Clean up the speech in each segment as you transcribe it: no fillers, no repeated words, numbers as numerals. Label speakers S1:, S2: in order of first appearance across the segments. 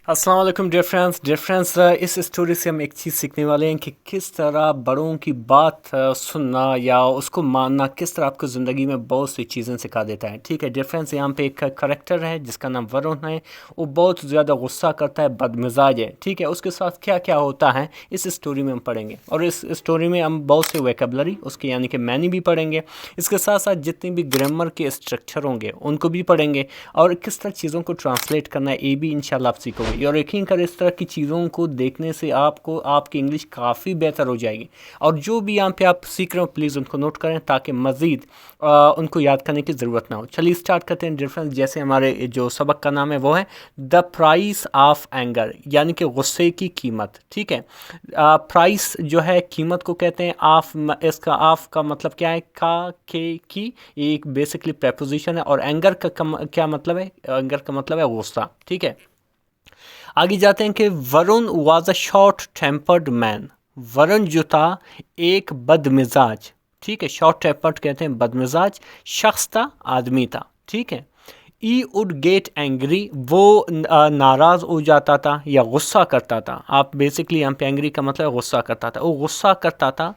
S1: अस्सलाम वालेकुम dear friends, इस स्टोरी से हम एक चीज़ सीखने वाले हैं कि किस तरह बड़ों की बात सुनना या उसको मानना किस तरह आपको ज़िंदगी में बहुत सी चीज़ें सिखा देता है। ठीक है डियर फ्रेंड्स, यहाँ पे एक करेक्टर है जिसका नाम वरुण है। वो बहुत ज़्यादा गुस्सा करता है, बदमिजाज है। ठीक है, उसके साथ क्या क्या होता है इस स्टोरी में हम पढ़ेंगे, और इस स्टोरी में हम बहुत से वोकैबुलरी उसके यानी कि मैनी भी पढ़ेंगे। इसके साथ साथ जितने भी ग्रामर के स्ट्रक्चर होंगे उनको भी पढ़ेंगे, और किस तरह चीज़ों को ट्रांसलेट करना है ये भी इंशाल्लाह आप सीखोगे। और यकीन करें, इस तरह की चीज़ों को देखने से आपको आपकी इंग्लिश काफ़ी बेहतर हो जाएगी। और जो भी यहाँ पे आप सीख रहे हो प्लीज़ उनको नोट करें ताकि मज़ीद उनको याद करने की ज़रूरत ना हो। चलिए स्टार्ट करते हैं डिफरेंस। जैसे हमारे जो सबक का नाम है वो है द प्राइस ऑफ एंगर, यानी कि गुस्से की कीमत। ठीक है, प्राइस जो है कीमत को कहते हैं। ऑफ, इसका ऑफ का मतलब क्या है? का के की, ये एक बेसिकली प्रेपोजिशन है। और एंगर का क्या मतलब है? एंगर का मतलब है गुस्सा। ठीक है, आगे जाते हैं कि Varun was a short tempered man. Varun जो था एक बदमिजाज, ठीक है, शॉर्ट टेम्पर्ड कहते हैं बदमिजाज शख्स था, आदमी था। ठीक है, ई वुड गेट एंग्री, वो नाराज़ हो जाता था या गुस्सा करता था। आप बेसिकली यहाँ पे एंग्री का मतलब गुस्सा करता था, वो गुस्सा करता था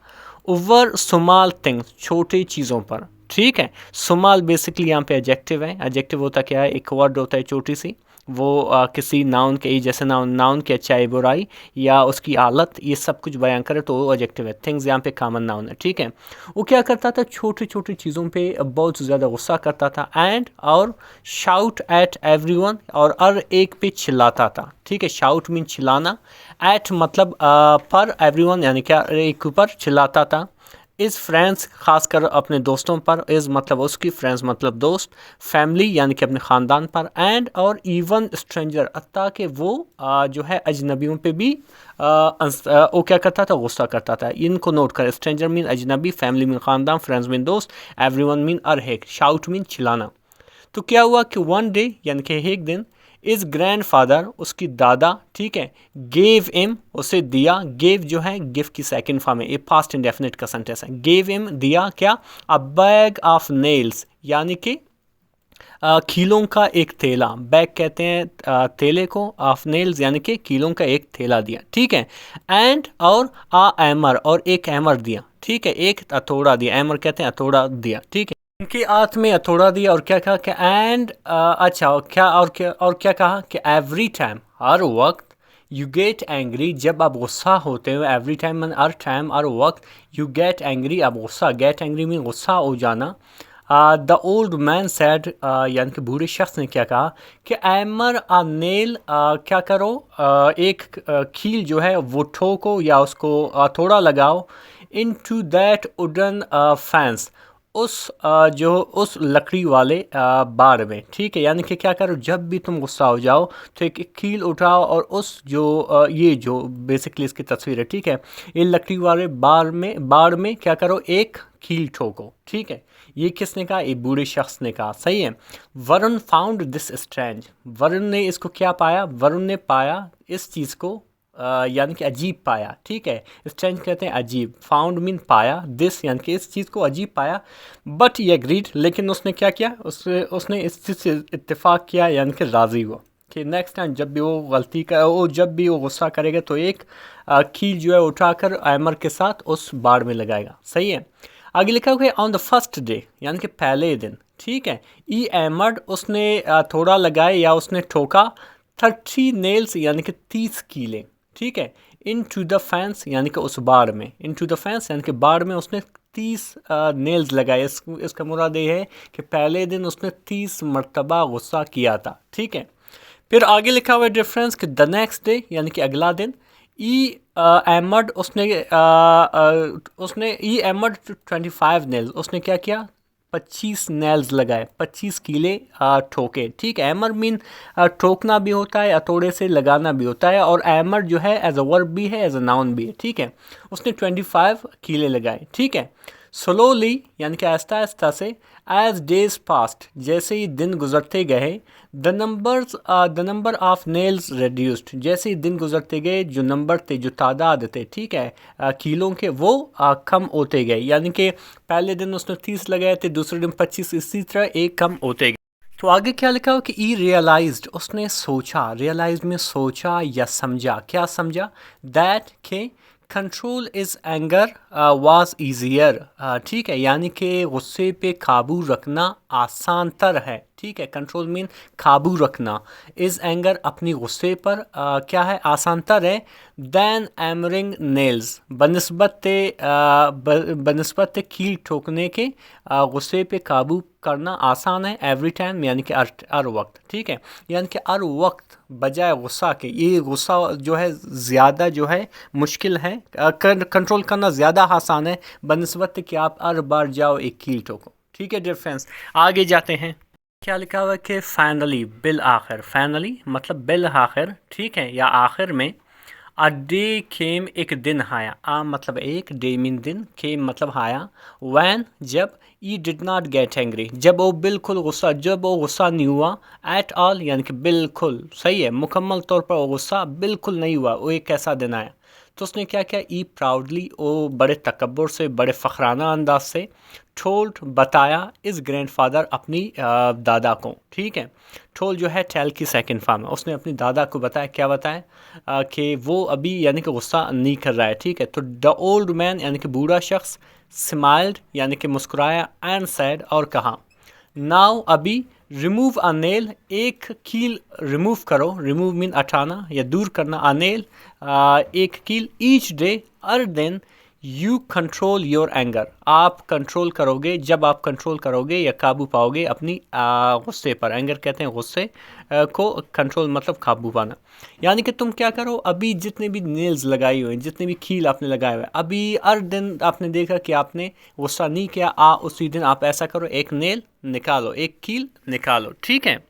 S1: ओवर स्मॉल थिंग्स, छोटी चीज़ों पर। ठीक है, स्मॉल बेसिकली यहाँ पे एडजेक्टिव है। एडजेक्टिव होता क्या है? एक वर्ड होता है छोटी सी, वो किसी नाउन के, जैसे नाउन की अच्छाई बुराई या उसकी हालत, ये सब कुछ बयान करे तो वो एडजेक्टिव है। थिंग्स यहाँ पे कॉमन नाउन है। ठीक है, वो क्या करता था? छोटी छोटी चीज़ों पे बहुत ज़्यादा गुस्सा करता था। एंड और शाउट एट एवरीवन, और हर एक पे चिल्लाता था। ठीक है, शाउट मीन चिल्लाना, एट मतलब पर, एवरीवन यानी क्या, एक ऊपर चिल्लाता था। इज़ फ्रेंड्स खासकर अपने दोस्तों पर, इज़ मतलब उसकी, फ्रेंड्स मतलब दोस्त, फैमिली यानी कि अपने ख़ानदान पर, एंड और इवन स्ट्रेंजर, हत्ता कि वो जो है अजनबियों पे भी वो क्या करता था? गुस्सा करता था। इनको नोट कर, स्ट्रेंजर मीन अजनबी, फैमिली मीन ख़ानदान, फ्रेंड्स मीन दोस्त, एवरीवन मीन हर एक, शाउट मीन चिल्लाना। तो क्या हुआ कि वन डे यानी कि एक दिन, इज ग्रैंडफादर उसकी दादा, ठीक है, गेव इम उसे दिया। गेव जो है गिव की सेकंड फॉर्म है, ये पास्ट इंडेफिनिट का सेंटेंस है। गेव इम दिया क्या? अ बैग ऑफ नेल्स, यानी कि कीलों का एक थैला। बैग कहते हैं थैले को, ऑफ नेल्स यानी कि कीलों का एक थैला दिया। ठीक है, एंड और आ एमर, और एक एमर दिया। ठीक है, एक हथौड़ा दिया। एमर कहते हैं हथौड़ा दिया। ठीक है, उनके हाथ में हथौड़ा दिया, और क्या कहा कि एंड अच्छा, और क्या कहा कि एवरी टाइम, हर वक्त, यू गेट एंग्री, जब आप गुस्सा होते हो, एवरी टाइम मन हर टाइम, हर वक्त, यू गेट एंग्री, आप गुस्सा, गेट एंग्री में गुस्सा हो जाना। द ओल्ड मैन सैड, यानी कि बूढ़े शख्स ने क्या कहा कि एमर आ नेल, क्या करो, एक कील जो है वो ठोको या उसको थोड़ा लगाओ, इन टू दैट वुडन फैंस, उस जो उस लकड़ी वाले बाड़ में। ठीक है, यानी कि क्या करो, जब भी तुम गुस्सा हो जाओ तो एक कील उठाओ और उस जो ये जो बेसिकली इसकी तस्वीर है। ठीक है, ये लकड़ी वाले बाड़ में क्या करो, एक कील ठोको। ठीक है, ये किसने कहा? ये बूढ़े शख्स ने कहा। सही है। Varun found this strange, Varun ने इसको क्या पाया? वरुण ने पाया इस चीज़ को, यानी कि अजीब पाया। ठीक है, स्ट्रेंज कहते हैं अजीब, फाउंड मीन पाया, दिस यानी कि इस चीज़ को अजीब पाया। बट ये एग्रीड, लेकिन उसने क्या किया? उसने इस चीज़ से इत्तेफाक किया, यानी कि राज़ी हुआ कि नेक्स्ट टाइम जब भी वो जब भी वो गुस्सा करेगा तो एक कील जो है उठाकर एमर के साथ उस बाड़ में लगाएगा। सही है। आगे लिखा हुआ है ऑन द फर्स्ट डे, यानी कि पहले दिन। ठीक है, ई एमर्ड उसने थोड़ा लगाए या उसने ठोका 30 नेल्स, यानी कि 30 कीले। ठीक है, इन टू द फैंस, यानी कि उस बाड़ में, इन टू द फैंस यानी कि बाड़ में उसने 30 नेल्स लगाए। इसका मुराद ये है कि पहले दिन उसने 30 मरतबा गुस्सा किया था। ठीक है, फिर आगे लिखा हुआ है डिफरेंस कि द नेक्स्ट डे, यानी कि अगला दिन, ई एमड उसने ई एमड 25 नेल्स, उसने क्या किया? 25 नेल्स लगाए, 25 कीले ठोके। ठीक है, एमर मीन ठोकना भी होता है, हथौड़े से लगाना भी होता है, और एमर जो है एज अ वर्ब भी है, एज अ नाउन भी है। ठीक है, उसने 25 कीले लगाए। ठीक है, स्लोली यानी कि आहिस्ता आहिस्ता से, एज डेज पास्ट जैसे ही दिन गुजरते गए, the number of nails reduced जैसे ही दिन गुजरते गए, जो नंबर थे, जो तादाद थे, ठीक है, कीलों के, वो कम होते गए। यानी कि पहले दिन उसने 30 लगाए थे, दूसरे दिन 25, इसी तरह एक कम होते गए। तो आगे क्या लिखा हो कि ई रियलाइज्ड, उसने सोचा, रियलाइज्ड में सोचा या समझा, क्या समझा, दैट के control is anger was easier, ठीक है, यानी कि गुस्से पे काबू रखना आसान तर है, ठीक है, कंट्रोल मीन काबू रखना, इज एंगर अपनी गुस्से पर क्या है, आसान तर है, दैन एमरिंग नेल्स, बनस्बत कील ठोकने के गुस्से पे काबू करना आसान है, एवरी टाइम यानी कि हर वक्त, ठीक है, यानी कि हर वक्त बजाय गुस्सा के, ये गुस्सा जो है ज़्यादा जो है मुश्किल है, कंट्रोल करना ज़्यादा आसान है बनस्बत कि आप हर बार जाओ एक कील ठोको, ठीक है डियर फ्रेंड्स। आगे जाते हैं, क्या लिखा हुआ है कि फाइनली, बिल आखिर, फाइनली मतलब बिल आखिर, ठीक है, या आखिर में, अ डे केम, एक दिन आया, आ मतलब एक, डे मीन दिन, केम मतलब आया, वैन जब, ई डिड नॉट गेट एंग्री जब वो बिल्कुल गुस्सा, जब वो गुस्सा नहीं हुआ, एट ऑल यानी कि बिल्कुल, सही है, मुकम्मल तौर पर वो गुस्सा बिल्कुल नहीं हुआ, वो एक ऐसा दिन आया। तो उसने क्या किया, ई प्राउडली, वो बड़े तकब्बुर से, बड़े फ़खराना अंदाज से, टोल्ड बताया, इस ग्रैंडफादर अपनी दादा को, ठीक है, टोल जो है टेल की सेकंड फॉर्म है, उसने अपनी दादा को बताया, क्या बताया कि वो अभी यानी कि गुस्सा नहीं कर रहा है, ठीक है। तो द ओल्ड मैन यानी कि बूढ़ा शख्स, स्माइल्ड यानी कि मुस्कुराया, एंड सैड और कहा, नाउ अभी, रिमूव अ नेल, एक कील रिमूव करो, रिमूव मीन हटाना या दूर करना, अ नेल एक कील, ईच डे हर दिन, यू कंट्रोल योर एंगर, आप कंट्रोल करोगे, जब आप कंट्रोल करोगे या काबू पाओगे अपनी गुस्से पर, एंगर कहते हैं गुस्से को, कंट्रोल मतलब काबू पाना, यानी कि तुम क्या करो, अभी जितने भी नेल्स लगाए हुए हैं, जितने भी कील आपने लगाए हुए हैं, अभी हर दिन आपने देखा कि आपने गुस्सा नहीं किया, उसी दिन आप ऐसा करो, एक नेल निकालो, एक कील निकालो, ठीक है।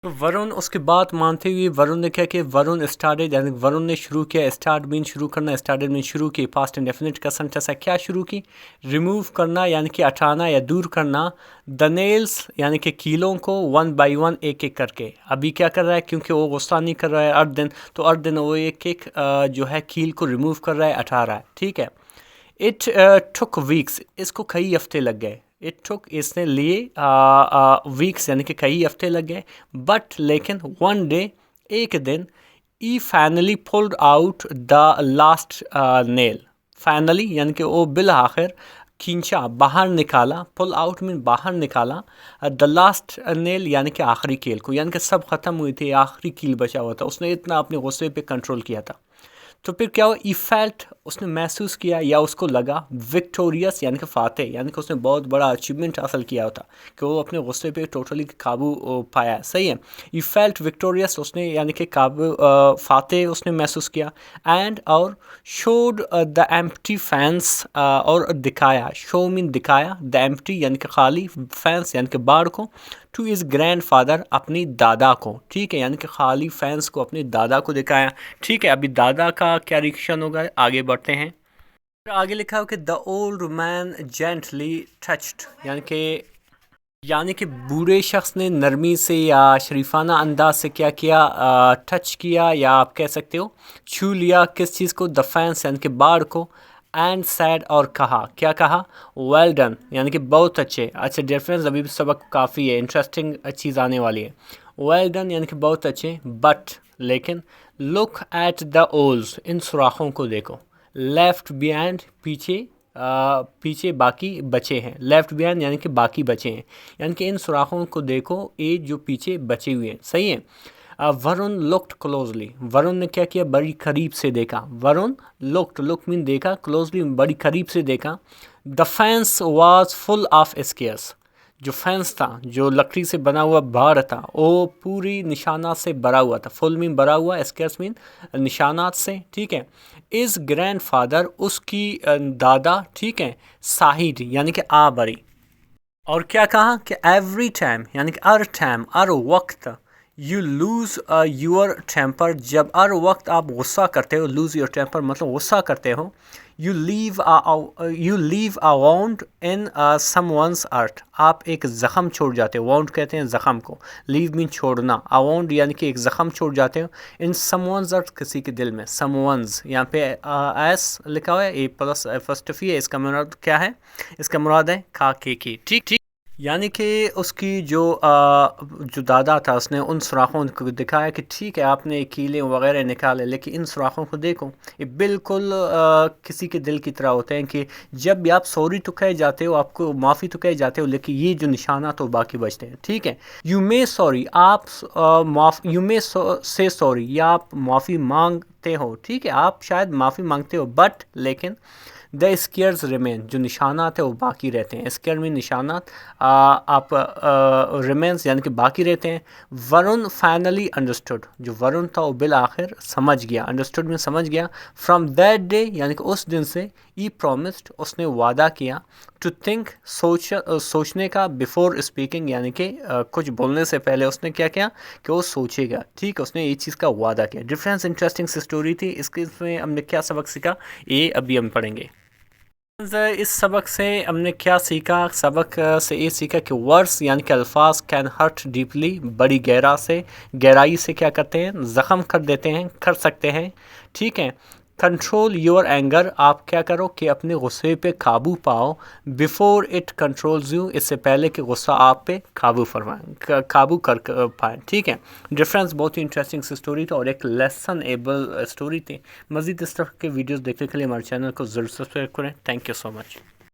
S1: तो वरुण उसकी बात मानते हुए वरुण ने क्या किया, वरुण स्टार्टेड यानी वरुण ने शुरू किया, स्टार्ट मीन शुरू करना, स्टार्टेड मीन शुरू की, पास्ट इंडेफिनिट का सेंटेंस है, क्या शुरू की, रिमूव करना यानी कि हटाना या दूर करना, द नेल्स यानी कि कीलों को, वन बाय वन एक एक करके, अभी क्या कर रहा है क्योंकि वो गुस्सा नहीं कर रहा है हर दिन, तो हर दिन वो एक एक जो है कील को रिमूव कर रहा है, हटा रहा है, ठीक है। इट टुक वीक्स, इसको कई हफ्ते लग गए, इट टुक इसने लिए वीक्स यानी कि कई हफ्ते लग गए, बट लेकिन वन डे एक दिन, ई finally pulled out the last nail, finally यानी कि वो बिल आखिर खींचा, बाहर निकाला, पुल आउट मीन बाहर निकाला, द लास्ट नेल यानी कि आखिरी कील को, यानी कि सब ख़त्म हुई थी, आखिरी कील बचा हुआ था, उसने इतना अपने गुस्से पे कंट्रोल किया था। तो फिर क्या हुआ, ई फेल्ट उसने महसूस किया या उसको लगा, विक्टोरियस यानी कि फ़ातह, यानी कि उसने बहुत बड़ा अचीवमेंट हासिल किया होता कि वो अपने गुस्से पे टोटली काबू पाया, सही है। ई फेल्ट विक्टोरियस उसने यानी कि काबू फ़ातह उसने महसूस किया, एंड और शोड द एम्प्टी फैंस, और दिखाया, शो मीन दिखाया, द एम्प्टी यानी कि खाली, फैंस यानी कि बाढ़ को, टू इज़ ग्रैंड फादर अपनी दादा को, ठीक है, यानी कि खाली फैंस को अपने दादा को दिखाया, ठीक है। अभी दादा का क्या रिएक्शन होगा, आगे बढ़ते हैं। फिर आगे लिखा हो कि the old man gently touched, यानी कि बूढ़े शख्स ने नरमी से या शरीफाना अंदाज से क्या किया, टच किया या आप कह सकते हो छू लिया, किस चीज़ को, द फैंस यानी कि बाढ़ को, एंड सैड और कहा, क्या कहा, वेल डन यानी कि बहुत अच्छे, अच्छा डिफरेंस अभी भी सबक काफ़ी है, इंटरेस्टिंग चीज़ आने वाली है, वेल डन यानी कि बहुत अच्छे, बट लेकिन, लुक एट द ओल्स, इन सुराखों को देखो, लेफ्ट बिहाइंड पीछे, पीछे बाकी बचे हैं, लेफ्ट बिहाइंड यानी कि बाकी बचे हैं, यानी कि इन सुराखों को देखो, ये जो पीछे बचे हुए हैं, सही है। वरुण लुक्ड क्लोजली, वरुण ने क्या किया, बड़ी करीब से देखा, वरुण लुक्ड, लुक मीन देखा, क्लोजली बड़ी करीब से देखा, the fence was full of scares, जो फेंस था, जो लकड़ी से बना हुआ बाड़ था, वो पूरी निशानात से भरा हुआ था, फुल मीन भरा हुआ, स्केयर्स मीन निशानात से, ठीक है। इस ग्रैंडफादर उसकी दादा, ठीक है, साहिड यानी कि आ बरी, और क्या कहा कि एवरी टाइम यानी कि हर टाइम, हर वक्त, यू लूज़ योर टेम्पर, जब हर वक्त आप गुस्सा करते हो, लूज़ योर टेम्पर मतलब गुस्सा करते हो, you leave a wound in someone's heart, आप एक ज़ख़म छोड़ जाते हो, वाउंड कहते हैं ज़ख़म को, लीव मीन छोड़ना, अ वाउंड यानी कि एक ज़ख़म छोड़ जाते हो, इन समवन्स अर्थ किसी के दिल में, समवन्स यहाँ पे एस लिखा हुआ है, ए प्लस फर्स्ट है, इसका मुराद क्या है, इसका मुराद है खा के की, ठीक ठीक। यानी कि उसकी जो दादा था उसने उन सुराखों को दिखाया कि ठीक है आपने कीले वगैरह निकाले लेकिन इन सुराखों को देखो, ये बिल्कुल किसी के दिल की तरह होते हैं कि जब भी आप सॉरी तो कहे जाते हो, आपको माफ़ी तो कहे जाते हो, लेकिन ये जो निशानात तो बाकी बचते हैं। ठीक है, यू मे सॉरी, आप यू मे से सॉरी, या आप माफ़ी मांगते हो, ठीक है आप शायद माफ़ी मांगते हो, बट लेकिन द स्केयर्स रिमेन, जो निशानात है वो बाकी रहते हैं। स्केयर में निशानात आप रिमेन्स यानी कि बाकी रहते हैं। वरुण फाइनली अंडरस्टूड, जो वरुण था वो बिल आखिर समझ गया, अंडरस्टूड में समझ गया। फ्रॉम दैट डे यानी कि उस दिन से, ई प्रोमिस्ड, उसने वादा किया, टू थिंक, सोचने का, बिफोर स्पीकिंग यानी कि कुछ बोलने से पहले उसने क्या किया कि वो सोचेगा। ठीक है, उसने ये चीज़ का वादा किया। डिफरेंस इंटरेस्टिंग सी स्टोरी थी। इसमें हमने क्या सबक सीखा ये अभी हम पढ़ेंगे। इस सबक से हमने क्या सीखा? सबक से ये सीखा कि वर्ड्स यानी कि अल्फाज कैन हर्ट डीपली, बड़ी गहराई से क्या करते हैं, ज़ख़म कर देते हैं, कर सकते हैं। ठीक है, कंट्रोल योर एंगर, आप क्या करो कि अपने गुस्से पे काबू पाओ, बिफोर इट कंट्रोल्स यू, इससे पहले कि गुस्सा आप पे काबू फरमाए, काबू कर पाए। ठीक है, डिफरेंस बहुत ही इंटरेस्टिंग सी स्टोरी थी और एक लेसन एबल स्टोरी थी। मज़ीद इस तरह के वीडियोस देखने के लिए हमारे चैनल को ज़रूर सब्सक्राइब करें। Thank you so much.